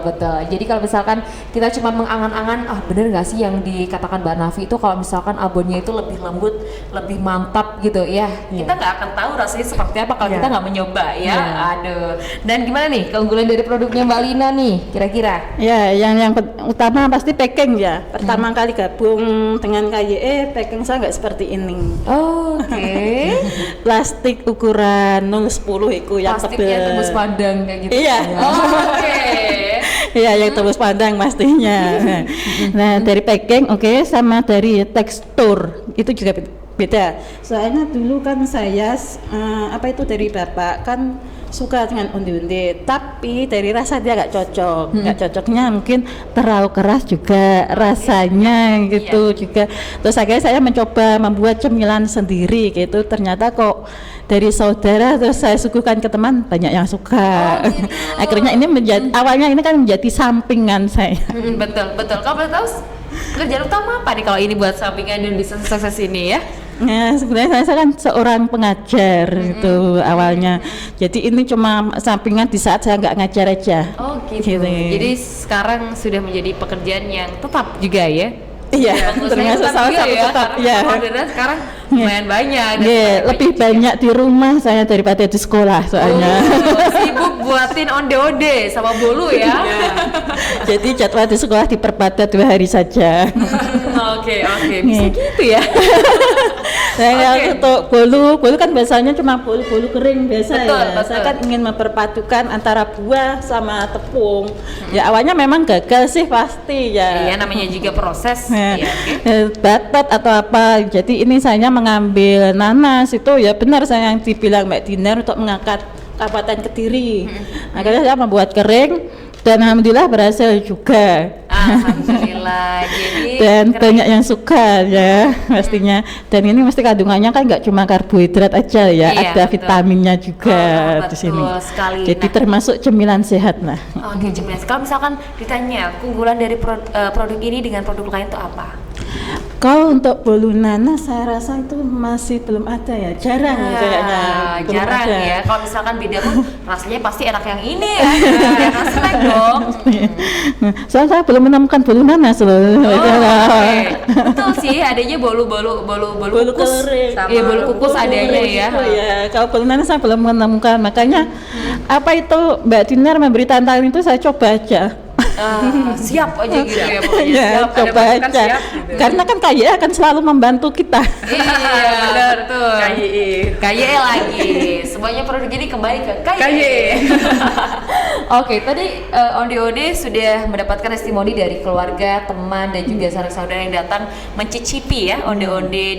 Betul. Jadi kalau misalkan kita cuma mengangan-angan, bener nggak sih yang dikatakan Mbak Nafi itu kalau misalkan abonnya itu lebih lembut, lebih mantap gitu ya? Kita nggak akan tahu rasanya seperti apa kalau Iya. kita nggak mencoba ya. Iya. Aduh. Dan gimana nih keunggulan dari produknya Mbak Lina nih kira-kira? Ya, yang utama pasti packing ya. Pertama kali gabung dengan KYE, packing saya nggak seperti ini. Oke. Plastik ukuran 010 itu yang Plastiknya tebal. tembus pandang kayak gitu. Iya. Oke. Iya, yang tembus pandang pastinya. Nah, dari packing oke, sama dari tekstur itu juga beda. Soalnya dulu kan saya dari bapak kan suka dengan onde-onde, tapi dari rasa dia nggak cocok. Nggak cocoknya mungkin terlalu keras juga rasanya gitu juga. Terus akhirnya saya mencoba membuat cemilan sendiri gitu. Ternyata kok dari saudara terus saya suguhkan ke teman banyak yang suka. Akhirnya ini awalnya ini kan menjadi sampingan saya. Betul. Kalau boleh tahu kerjaan utama apa nih kalau ini buat sampingan dan bisa sukses ini ya? Nah, sebenarnya saya kan seorang pengajar itu awalnya. Jadi ini cuma sampingan di saat saya nggak ngajar aja. Oh gitu. Jadi sekarang sudah menjadi pekerjaan yang tetap juga ya? Iya, Menurut saya termasuk tetap salah juga satu ya, tetap karena ya. orderan sekarang lumayan banyak. dan Iya, lumayan lebih juga. banyak di rumah saya daripada di sekolah soalnya. Sibuk buatin onde-onde sama bolu ya. Jadi jadwal di sekolah diperpadat 2 hari saja. Oke, bisa gitu ya. Saya untuk bolu kan biasanya cuma bolu kering biasa Betul. Saya kan ingin memperpadukan antara buah sama tepung. Ya awalnya memang gagal sih pasti ya. Iya, namanya juga proses. Nah, Iya, oke. batet atau apa. Jadi ini saya mengambil nanas itu ya benar saya yang dibilang Mbak Dinar untuk mengangkat Kabupaten Kediri. Akhirnya saya membuat kering dan alhamdulillah berhasil juga. Alhamdulillah. Jadi Dan keren. banyak yang suka ya pastinya. Dan ini mesti kandungannya kan nggak cuma karbohidrat aja ya, Iya, ada betul. vitaminnya juga di Betul sini. sekali. Jadi Nah, termasuk cemilan sehat lah. Oke, jelas. Kalau misalkan ditanya keunggulan dari produk ini dengan produk lain itu apa? Kalau untuk bolu nanas saya rasa itu masih belum ada ya, jarang kayaknya. Belum Jarang ada. ya. Kalau misalkan beda pun rasanya pasti enak yang ini ya. Enak snack dong. Soalnya saya belum menemukan bolu nanas loh. Oke. Betul sih, adanya bolu kukus. kering. Iya, bolu kukus adanya ya. Itu ya. Kalau bolu nanas saya belum menemukan, makanya apa itu Mbak Dinar memberi tantangan itu saya coba aja. Siap aja gitu ya pokoknya. Ya, Siap, ada coba masukan, aja. siap gitu. Karena kan KYE akan selalu membantu kita. Iya, benar tuh. KYE lagi. Semuanya produk ini kembali ke KYE. Oke, tadi Onde-Onde sudah mendapatkan testimoni dari keluarga, teman dan juga sanak saudara yang datang mencicipi ya Onde-Onde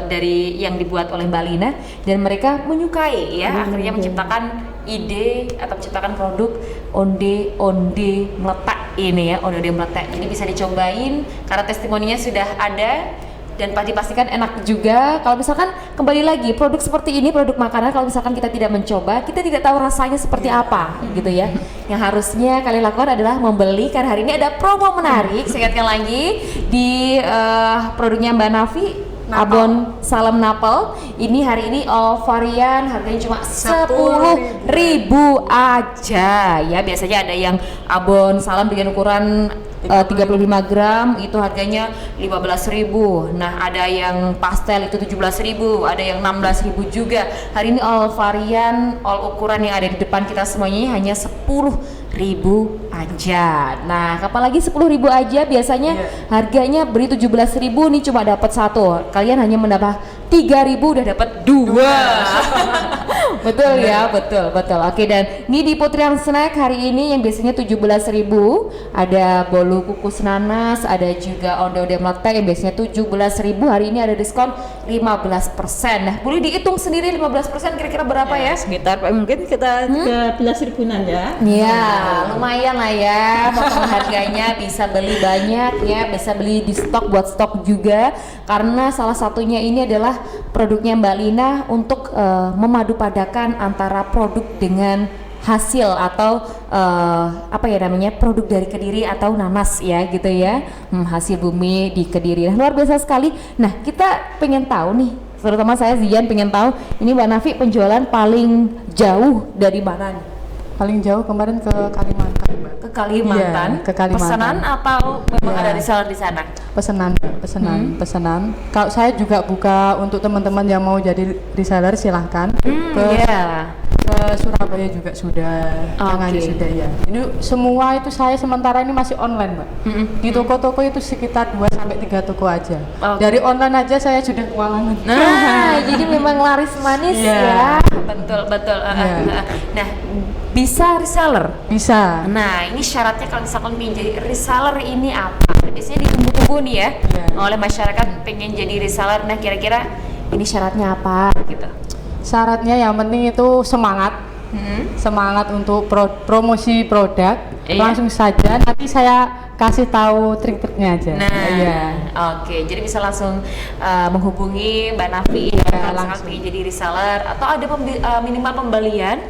dari yang dibuat oleh Mbak Lina dan mereka menyukai ya, akhirnya menciptakan ide atau menciptakan produk onde-onde meletak ini ya, onde-onde meletak. Jadi bisa dicobain karena testimoninya sudah ada dan dipastikan enak juga. Kalau misalkan kembali lagi produk seperti ini, produk makanan, kalau misalkan kita tidak mencoba, kita tidak tahu rasanya seperti apa gitu ya. Yang harusnya kalian lakukan adalah membeli, karena hari ini ada promo menarik. Saya ingatkan lagi di produknya Mbak Nafi, abon salam napel. Ini hari ini all varian harganya cuma 10.000 aja ya. Biasanya ada yang abon salam dengan ukuran 35 gram itu harganya 15.000. Nah, ada yang pastel itu 17.000, ada yang 16.000 juga. Hari ini all varian, all ukuran yang ada di depan kita semuanya hanya 10.000 aja. Nah, apalagi 10.000 aja biasanya harganya beri 17.000 nih cuma dapat satu. Kalian hanya mendapat 3.000 udah dapat 2. Betul ya, betul. Oke, dan ini di Putrian Snack hari ini yang biasanya 17.000, ada bolu kukus nanas, ada juga onde-onde meletek yang biasanya 17.000, hari ini ada diskon 15%. Nah, boleh dihitung sendiri 15% kira-kira berapa ya? Sekitar mungkin kita 13.000-an ya. Iya, lumayan lah ya. Potongan harganya bisa beli banyak ya, bisa beli di stok buat stok juga. Karena salah satunya ini adalah produknya Mbak Lina untuk memadupadankan antara produk dengan hasil atau apa ya namanya, produk dari Kediri atau nanas ya gitu ya, hasil bumi di Kediri. Nah, luar biasa sekali. Nah, kita pengen tahu nih, terutama saya Zian pengen tahu ini Mbak Nafi penjualan paling jauh dari mana nih? Paling jauh kemarin ke Kalimantan, Mbak. Ke Kalimantan. Iya, ke Kalimantan. Pesanan atau memang Iya. ada reseller di sana? Pesanan. Kalau saya juga buka untuk teman-teman yang mau jadi reseller, silahkan ke Surabaya juga sudah, Tangannya sudah ya. Ini semua itu saya sementara ini masih online, Mbak. Di toko-toko itu sekitar 2 sampai 3 toko aja. Dari online aja saya sudah kewalahan. Nah, jadi memang laris manis ya. Betul. Nah, bisa reseller? Bisa. Nah, ini syaratnya kalau misalkan ingin jadi reseller ini apa? Biasanya ditunggu-tunggu nih ya, oleh masyarakat pengen jadi reseller. Nah, kira-kira ini syaratnya apa gitu? Syaratnya yang penting itu semangat. Semangat untuk promosi produk. Langsung saja nanti saya kasih tahu trik-triknya aja. Oke, jadi bisa langsung menghubungi Mbak Nafi ya, langsung ingin jadi reseller, atau ada minimal pembelian?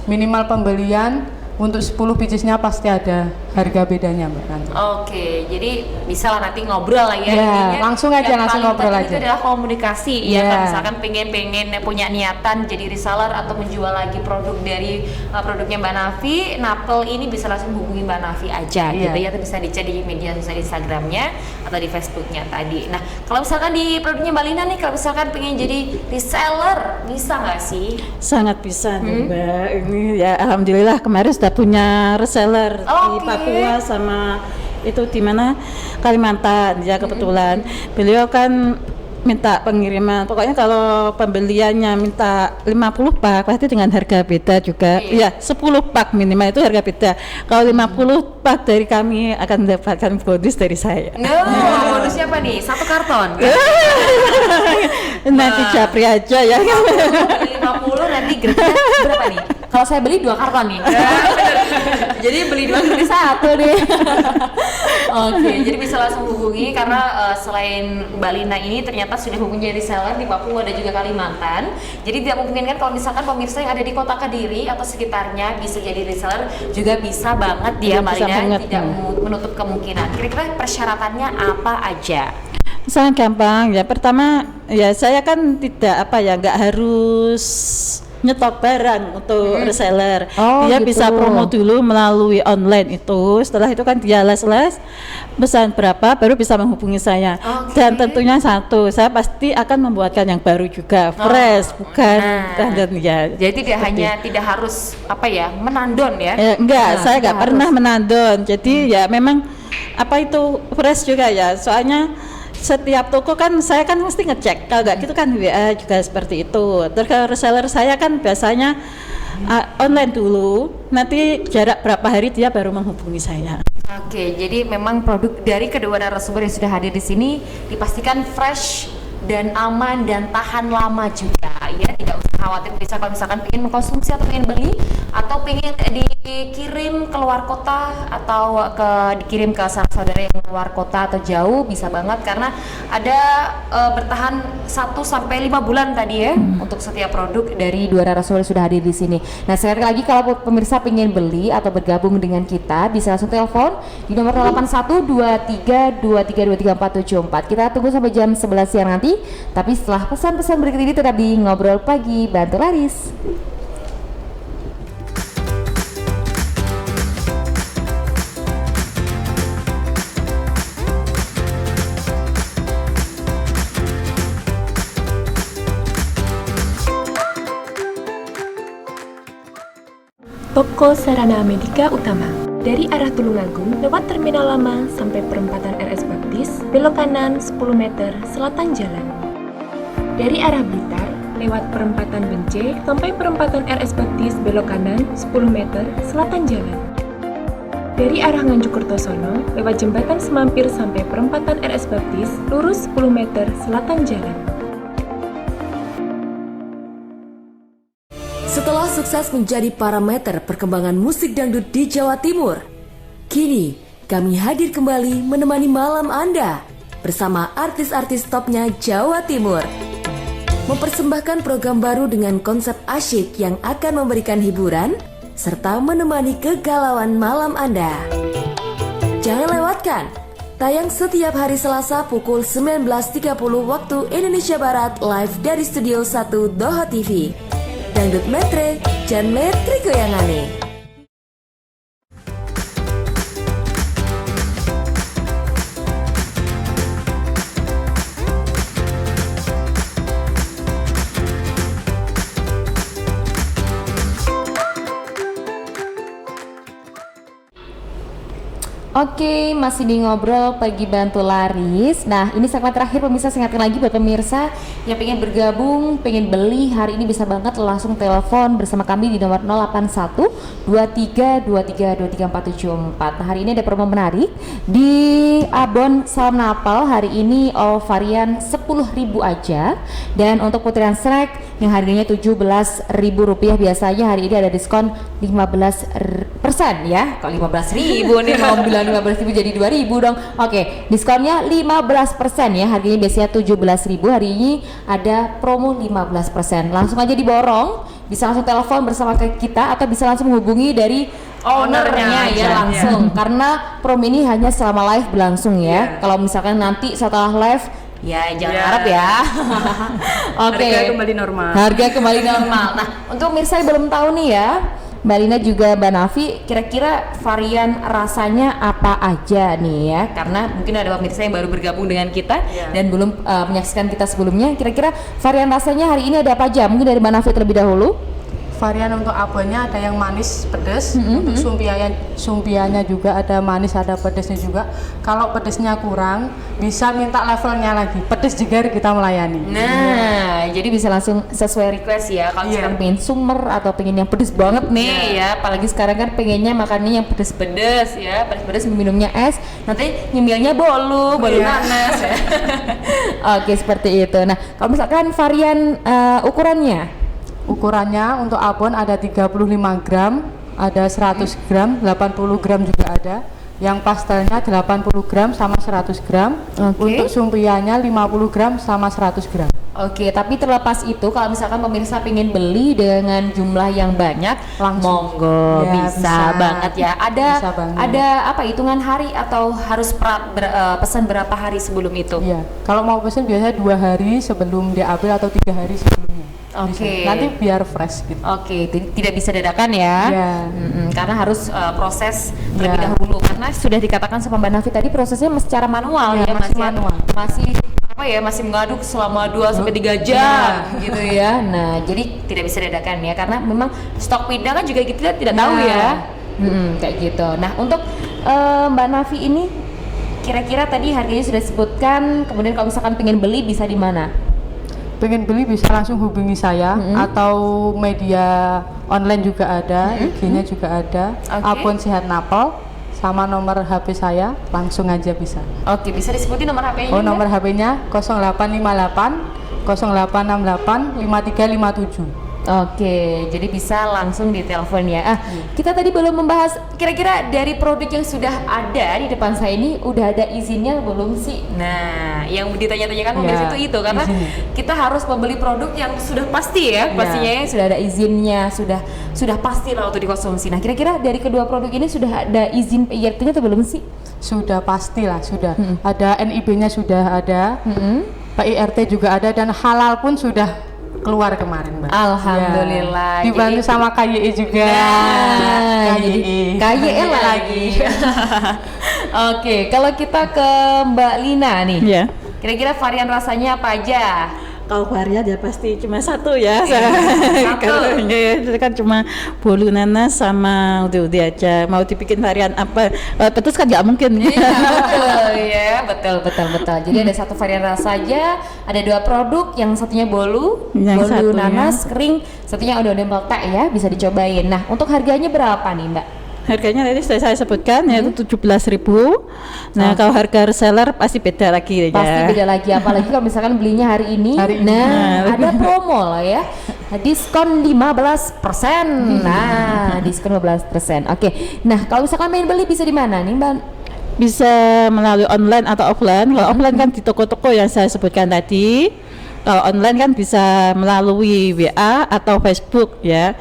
Minimal pembelian untuk 10 piecesnya pasti ada harga bedanya, Mbak, nanti. Oke, jadi bisa lah nanti ngobrol lah ya. Ya, langsung aja, langsung ngobrol aja. Itu adalah komunikasi ya, kalau misalkan pengen punya niatan jadi reseller atau menjual lagi produk dari produknya Mbak Nafi, Napel ini bisa langsung hubungi Mbak Nafi aja gitu ya, atau bisa dicek di media sosial Instagramnya atau di Facebooknya tadi. Nah, kalau misalkan di produknya Mbak Lina nih, kalau misalkan pengen jadi reseller, bisa nggak sih? Sangat bisa nih, Mbak. Ini ya alhamdulillah kemarin sudah punya reseller di Papua sama itu di mana, Kalimantan ya, kebetulan beliau kan minta pengiriman, pokoknya kalau pembeliannya minta 50 pak pasti dengan harga beda juga. Ya 10 pak minimal itu harga beda. Kalau 50 pak dari kami akan mendapatkan bonus dari saya. Bonusnya apa nih? 1 karton? Nanti japri aja ya. 50 nanti gratisnya berapa nih? Kalau saya beli 2 karton nih. Jadi beli 2 beli 1 nih. Oke, jadi bisa langsung hubungi karena selain Mbak Lina ini ternyata sudah mempunyai reseller di Papua dan juga Kalimantan. Jadi tidak memungkinkan kalau misalkan pemirsa yang ada di kota Kediri atau sekitarnya bisa jadi reseller, juga bisa banget dia Mbak Lina, tidak menutup kemungkinan. Kira-kira persyaratannya apa aja? Sangat gampang ya. Pertama ya, saya kan tidak nggak harus nyetok barang untuk reseller. Dia bisa promo dulu melalui online itu. Setelah itu kan dia les pesan berapa baru bisa menghubungi saya. Dan tentunya satu, saya pasti akan membuatkan yang baru juga, fresh, bukan dan ya. Jadi tidak harus menandon ya. Enggak, saya nggak pernah menandon. Jadi ya memang itu fresh juga ya. Soalnya setiap toko kan saya kan mesti ngecek, kalau nggak gitu kan WA juga seperti itu. Terus kalau reseller saya kan biasanya online dulu, nanti jarak berapa hari dia baru menghubungi saya. Oke, jadi memang produk dari kedua narasumber yang sudah hadir di sini dipastikan fresh dan aman dan tahan lama juga ya, tidak usah khawatir bisa kalau misalkan ingin mengkonsumsi atau ingin beli atau ingin dikirim ke luar kota atau dikirim ke saudara yang luar kota atau jauh, bisa banget karena ada bertahan 1 sampai 5 bulan tadi ya untuk setiap produk dari dua narasumber sudah hadir di sini. Nah, sekali lagi kalau pemirsa ingin beli atau bergabung dengan kita bisa langsung telepon di nomor 812323234774. Kita tunggu sampai jam 11 siang nanti. Tapi setelah pesan-pesan berikut ini tetap di Ngobrol Pagi Bantu Laris. Toko Sarana Medika Utama. Dari arah Tulungagung lewat Terminal Lama sampai perempatan RS Baptis, belok kanan 10 meter selatan jalan. Dari arah Blitar lewat perempatan Bence sampai perempatan RS Baptis belok kanan 10 meter selatan jalan. Dari arah Nganjuk Kertosono, lewat jembatan Semampir sampai perempatan RS Baptis, lurus 10 meter selatan jalan. Setelah sukses menjadi parameter perkembangan musik dangdut di Jawa Timur, kini kami hadir kembali menemani malam Anda bersama artis-artis topnya Jawa Timur. Mempersembahkan program baru dengan konsep asyik yang akan memberikan hiburan serta menemani kegalauan malam Anda. Jangan lewatkan tayang setiap hari Selasa pukul 19.30 waktu Indonesia Barat live dari Studio 1 Doha TV. Dangdut Metre, Jan Metri Goyangane. Oke, masih di ngobrol pagi bantu laris. Nah, ini segmen terakhir pemirsa, ingatkan lagi buat pemirsa yang pengen bergabung, pengen beli hari ini bisa banget langsung telepon bersama kami di nomor 081 23 23 23 474. Nah, hari ini ada promo menarik di Abon Salam Napal. Hari ini all varian 10.000 aja, dan untuk putaran snack yang harganya Rp17.000 biasanya hari ini ada diskon 15% ya. Kok 15.000 nih, mau bilang 15.000 jadi 2.000 dong. Oke, diskonnya 15% ya. Harganya biasanya 17.000, hari ini ada promo 15%. Langsung aja diborong, bisa langsung telepon bersama kita atau bisa langsung menghubungi dari ownernya ya langsung. Karena promo ini hanya selama live berlangsung ya. Kalau misalkan nanti setelah live ya jangan harap ya. Oke. Harga kembali normal. Harga kembali normal. Nah, untuk pemirsa yang belum tahu nih ya, Mbak Lina juga Mbak Nafi, kira-kira varian rasanya apa aja nih ya? Karena mungkin ada pemirsa yang baru bergabung dengan kita dan belum menyaksikan kita sebelumnya. Kira-kira varian rasanya hari ini ada apa aja? Mungkin dari Mbak Nafi terlebih dahulu. Varian untuk abonnya ada yang manis pedas, untuk sumpianya juga ada manis ada pedasnya juga. Kalau pedasnya kurang bisa minta levelnya lagi, pedas juga kita melayani. Nah, jadi bisa langsung sesuai request ya. Kalau misalkan pengen sumer atau pengen yang pedas banget nih ya, apalagi sekarang kan pengennya makannya yang pedas-pedas ya, pedas-pedas minumnya es, nanti nyemilnya bolu nanas ya. Oke, seperti itu. Nah, kalau misalkan varian Ukurannya untuk abon ada 35 gram, ada 100 gram, 80 gram juga ada. Yang pastelnya 80 gram sama 100 gram. Untuk sumpianya 50 gram sama 100 gram. Oke, tapi terlepas itu kalau misalkan pemirsa pengen beli dengan jumlah yang banyak, langsung monggo ya, bisa banget ya. Ada apa hitungan hari atau harus pesan berapa hari sebelum itu? Iya. Kalau mau pesan biasanya 2 hari sebelum diambil atau 3 hari sebelumnya. Oke. Nanti biar fresh gitu. Oke, tidak bisa dadakan ya. Karena harus proses terlebih dahulu. Karena sudah dikatakan sama Mbak Nafi tadi prosesnya secara manual ya, masih mengaduk selama 2-3 jam gitu ya. Nah, jadi tidak bisa dadakan ya, karena memang stok pindah kan juga kita tidak tahu ya. Kayak gitu. Nah, untuk Mbak Nafi ini kira-kira tadi harganya sudah disebutkan, kemudian kalau misalkan pengen beli bisa di mana? Pengen beli bisa langsung hubungi saya atau media online juga ada, IG-nya juga ada. Abon Sehat Napal sama nomor HP saya, langsung aja bisa. Oke, bisa disebutin nomor HP-nya? Oh, nomor HP-nya 0858 0868 5357. Oke, jadi bisa langsung ditelepon ya. Kita tadi belum membahas kira-kira dari produk yang sudah ada di depan saya ini udah ada izinnya belum sih? Nah, yang ditanya-tanyakan pemirsa itu karena kita harus membeli produk yang sudah pasti ya, pastinya sudah ada izinnya, sudah pasti lah untuk dikonsumsi. Nah, kira-kira dari kedua produk ini sudah ada izin PIRT-nya atau belum sih? Sudah pastilah, sudah. Ada NIB-nya sudah ada, PIRT juga ada, dan halal pun sudah keluar kemarin, Mbak. Alhamdulillah. Dibantu sama KYE juga. KYE lagi. Oke, kalau kita ke Mbak Lina nih. Kira-kira varian rasanya apa aja? kalau varian ya pasti cuma satu ya. Satu. Kalau itu kan cuma bolu nanas sama udah aja. Mau dibikin varian apa? Petis kan nggak mungkin. Iya betul ya, betul. Jadi ada satu varian rasa saja, ada 2 produk, yang satunya bolu Yang satunya nanas kering, satunya odol milk tea ya, bisa dicobain. Nah, untuk harganya berapa nih Mbak? Harganya tadi sudah saya sebutkan yaitu 17.000. Nah, kalau harga reseller pasti beda lagi Pasti ya. beda lagi, apalagi kalau misalkan belinya hari ini. Nah, ada promo lah ya. Diskon 15%. Nah, diskon 15%. Oke. Nah, kalau misalkan main beli bisa di mana nih, Mbak? Bisa melalui online atau offline. Kalau offline kan di toko-toko yang saya sebutkan tadi. Kalau online kan bisa melalui WA atau Facebook ya.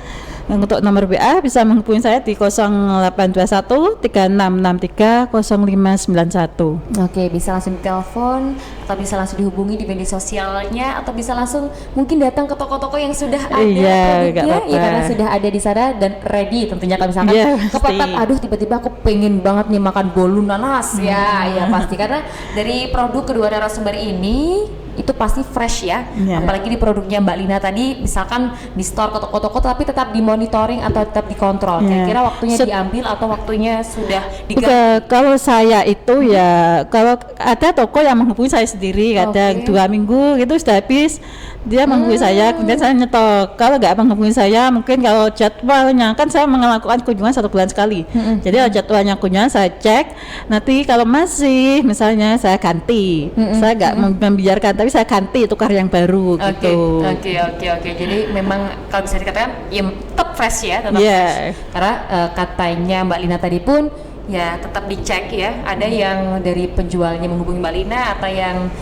Untuk nomor WA bisa menghubungi saya di 0821 3663 0591. Oke, bisa langsung ditelepon atau bisa langsung dihubungi di media sosialnya atau bisa langsung mungkin datang ke toko-toko yang sudah ada Iya, nggak produknya apa-apa. ya, karena sudah ada di sana dan ready tentunya. Kalau misalkan Iya, kepepet, pasti. aduh tiba-tiba aku pengen banget nih makan bolu nanas ya pasti, karena dari produk kedua narasumber ini itu pasti fresh ya. Iya. Apalagi di produknya Mbak Lina tadi, misalkan di store ke toko-toko tapi tetap dimonitoring atau tetap dikontrol. Iya. Kira-kira waktunya diambil atau waktunya sudah diganti? Bukan, kalau saya itu ya kalau ada toko yang menghubungi saya sendiri kadang Oke. 2 minggu itu sudah habis, dia menghubungi saya, kemudian saya nyetok. Kalau nggak menghubungi saya, mungkin kalau jadwalnya kan saya melakukan kunjungan 1 bulan sekali. Jadi kalau jadwalnya kunjungan saya cek, nanti kalau masih misalnya saya ganti, saya nggak membiarkan, tapi saya ganti tukar yang baru gitu. Oke. Jadi memang kalau bisa dikatakan ya tetap fresh ya, tetap Iya. fresh. Karena katanya Mbak Lina tadi pun ya tetap dicek ya. Ada yang dari penjualnya menghubungi Mbak Lina atau yang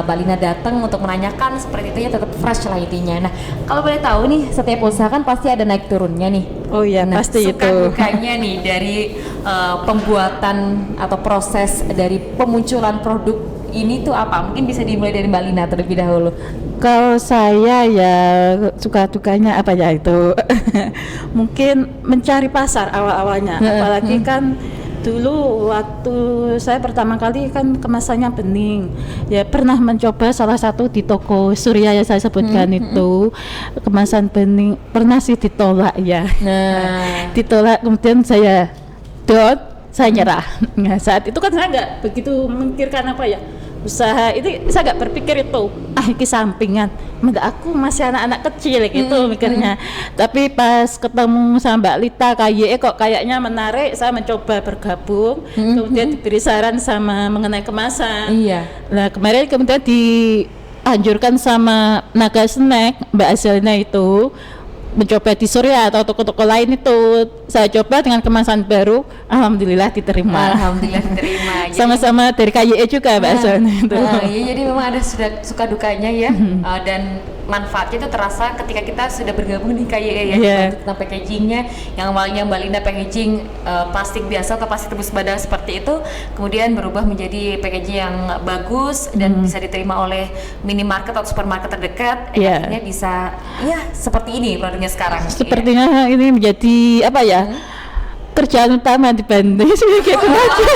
Mbak Lina datang untuk menanyakan seperti itu ya, tetap fresh lah intinya. Nah, kalau boleh tahu nih, setiap usaha kan pasti ada naik turunnya nih. Oh iya, Nah, pasti suka itu. dukanya nih dari pembuatan atau proses dari pemunculan produk ini tuh apa? Mungkin bisa dimulai dari Mbak Lina terlebih dahulu. Kalau saya ya suka dukanya apa ya itu mungkin mencari pasar awal-awalnya, apalagi kan dulu waktu saya pertama kali kan kemasannya bening ya, pernah mencoba salah satu di toko Surya yang saya sebutkan itu kemasan bening, pernah sih ditolak ya. Nah, Ditolak, kemudian saya saya nyerah. Nah, saat itu kan saya nggak begitu memikirkan apa ya usaha ini, saya nggak berpikir itu ini sampingan, aku masih anak-anak kecil gitu mikirnya. Tapi pas ketemu sama Mbak Lita KYE kok kayaknya menarik, saya mencoba bergabung, kemudian diberi saran sama mengenai kemasan. iya. Nah, kemudian dianjurkan sama Naga Snack, Mbak Azelina itu mencoba di Surya atau toko-toko lain itu. Saya coba dengan kemasan baru, alhamdulillah diterima. Alhamdulillah diterima. Jadi- Sama-sama dari KYE juga Mbak Azelina itu. Iya, jadi memang ada sudah suka dukanya ya, dan manfaatnya itu terasa ketika kita sudah bergabung di KYE ya. Iya. Tentang packagingnya, yang awalnya Mbak Linda packaging plastik biasa atau plastik tembus badan seperti itu, kemudian berubah menjadi packaging yang bagus dan bisa diterima oleh minimarket atau supermarket terdekat. Iya. Akhirnya bisa ya seperti ini produknya sekarang. Sepertinya ini menjadi apa ya? Kerjaan utama di Bandung gitu aja.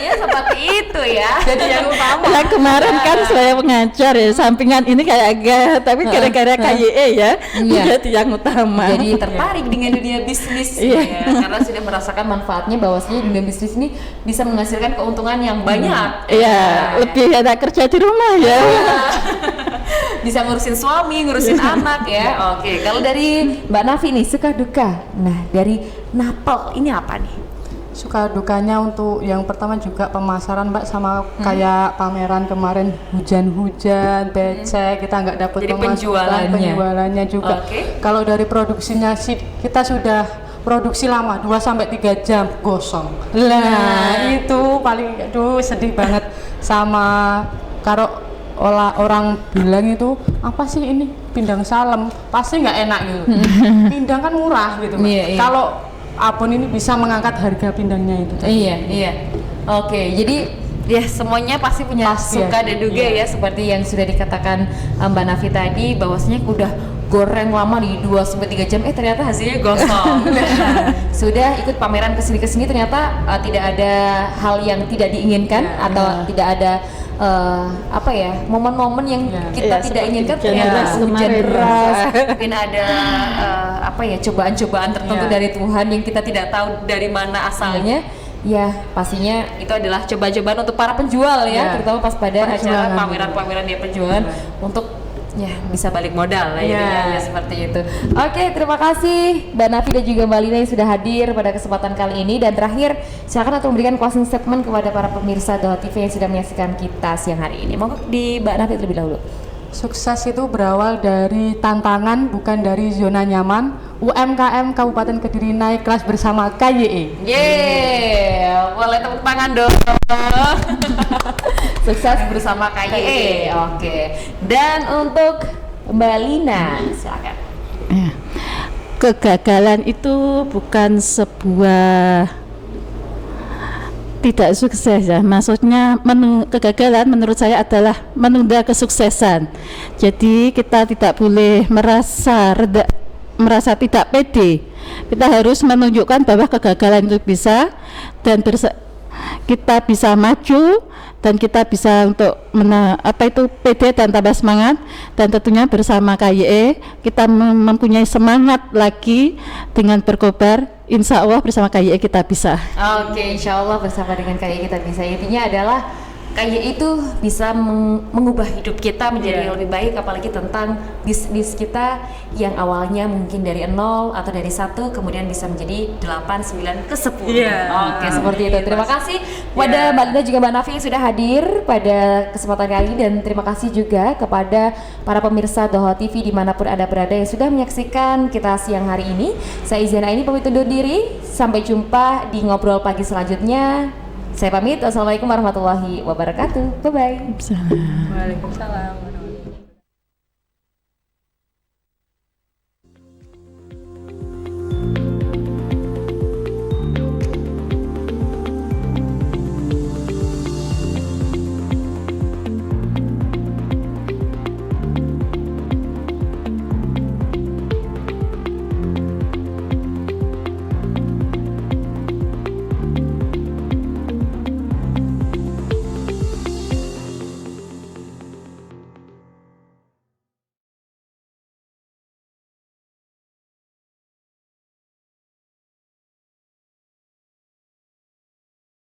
Iya seperti itu ya. Jadi yang utama. Yang kemarin kan saya pengajar ya, sampingan ini kayak agak, tapi gara-gara KYE ya, Iya. jadi yang utama. Jadi tertarik dengan dunia bisnis Iya. ya, karena sudah merasakan manfaatnya bahwasanya dunia bisnis ini bisa menghasilkan keuntungan yang banyak. Iya, lebih enak kerja di rumah ya. Bisa ngurusin suami, ngurusin anak ya. Oke, kalau dari Mbak Nafi nih suka duka. Nah, dari Napel ini apa nih? Suka dukanya untuk yang pertama juga pemasaran Mbak, sama kayak pameran kemarin hujan-hujan, becek, kita nggak dapat Jadi pemasukan, penjualannya juga. Oke. Kalau dari produksinya sih kita sudah produksi lama 2-3 jam gosong. Lah itu paling aduh sedih banget. Sama kalau orang bilang itu apa sih ini pindang salem, pasti nggak enak gitu. Pindang kan murah gitu Mbak. Iya, iya. Kalau Abon ini bisa mengangkat harga pindangnya itu. Iya. Oke, jadi ya semuanya pasti punya Pasti suka ya. dan duga ya, seperti yang sudah dikatakan Mbak Nafi tadi, bahwasanya udah goreng lama di 2-3 jam, ternyata hasilnya gosong. Sudah ikut pameran kesini ternyata tidak ada hal yang tidak diinginkan atau tidak ada apa ya, momen-momen yang kita tidak inginkan, ternyata hujan deras, mungkin ada apa ya, cobaan-cobaan tertentu dari Tuhan yang kita tidak tahu dari mana asalnya. Ya, pastinya itu adalah coba-cobaan untuk para penjual ya, terutama pas pada acara pameran-pameran dia penjualan untuk ya bisa balik modal lah ya seperti itu. Oke, terima kasih Mbak Nafi dan juga Mbak Lina yang sudah hadir pada kesempatan kali ini. Dan terakhir, silakan untuk memberikan closing statement kepada para pemirsa Doha TV yang sudah menyaksikan kita siang hari ini. Monggo di Mbak Nafi terlebih dahulu. Sukses itu berawal dari tantangan, bukan dari zona nyaman. UMKM Kabupaten Kediri naik kelas bersama KYE. Yeay, boleh tepuk tangan dong. Sukses bersama KYE. Oke. Dan untuk Mbak Lina, silakan. Kegagalan itu bukan sebuah tidak sukses ya, maksudnya kegagalan menurut saya adalah menunda kesuksesan. Jadi kita tidak boleh merasa tidak pede. Kita harus menunjukkan bahwa kegagalan itu bisa, dan kita bisa maju, dan kita bisa untuk pede dan tambah semangat. Dan tentunya bersama KYE kita mempunyai semangat lagi dengan berkobar. Insya Allah bersama KYE kita bisa. Oke, insya Allah bersama dengan KYE kita bisa. Intinya adalah KYE itu bisa mengubah hidup kita menjadi lebih baik, apalagi tentang bisnis kita yang awalnya mungkin dari 0 atau dari 1 kemudian bisa menjadi 8, 9 ke 10. Oke, seperti itu. Terima kasih kepada Mbak Lina juga Mbak Nafi yang sudah hadir pada kesempatan kali ini, dan terima kasih juga kepada para pemirsa Doha TV dimanapun Anda berada yang sudah menyaksikan kita siang hari ini. Saya Izyana ini pamit undur diri. Sampai jumpa di ngobrol pagi selanjutnya. Saya pamit. Wassalamualaikum warahmatullahi wabarakatuh. Bye bye. Waalaikumsalam.